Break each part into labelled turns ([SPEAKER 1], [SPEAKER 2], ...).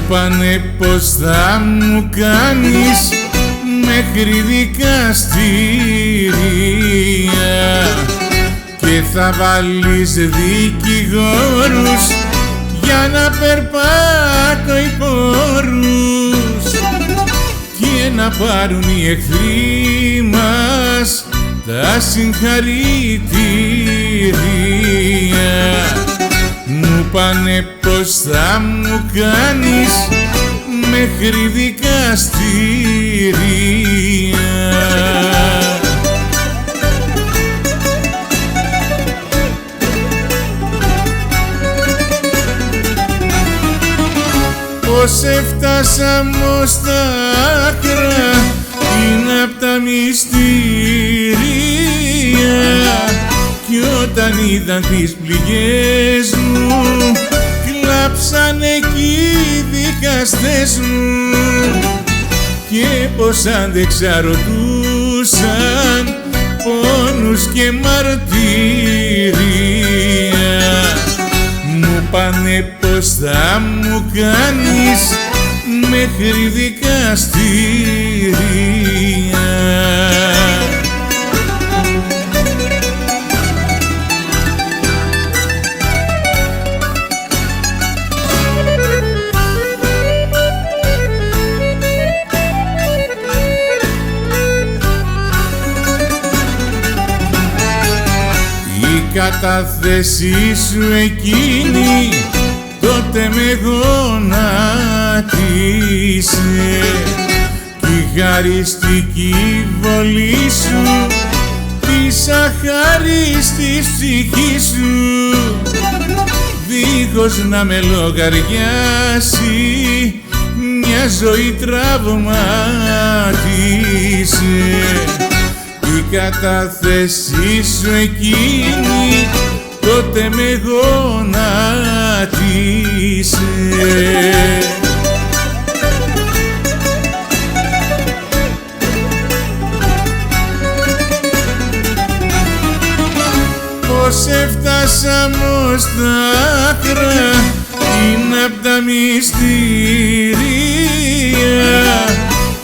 [SPEAKER 1] πάνε πως θα μου κάνεις μέχρι δικαστήρια και θα βάλεις δικηγόρους για να περπάτω οι πόρους και να πάρουν οι εχθροί μας τα συγχαρητήρια. Μου πάνε πως θα μου κάνεις μέχρι δικαστήρια. Πως έφτασα μως στα άκρα είναι απ' τα μυστήρια κι όταν είδαν τις πληγές μου κλάψαν εκεί οι δικαστές μου και πως άντεξα ρωτούσαν πόνους και μαρτύρια. Μου πάνε πως θα μου κάνεις μέχρι δικαστήρια. Η κατάθεσή σου εκείνη τότε με γονάτισε κι η χαριστική βολή σου της αχάριστης ψυχής σου δίχως να με λογαριάσει μια ζωή τραυματίσε. Η κατάθεσή σου εκείνη τότε με γονάτισε. Πως έφτασα μως στα άκρα είναι απ' τα μυστήρια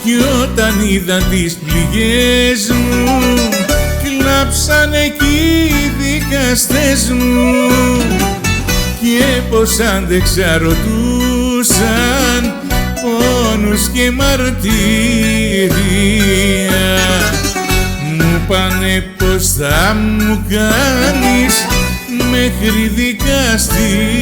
[SPEAKER 1] κι όταν είδαν τις πληγές μου κλάψαν εκεί οι δικαστές μου και πως άντεξα ρωτούσαν πόνους και μαρτύρια. Μου πάνε πως θα μου κάνεις μέχρι δικαστήρια.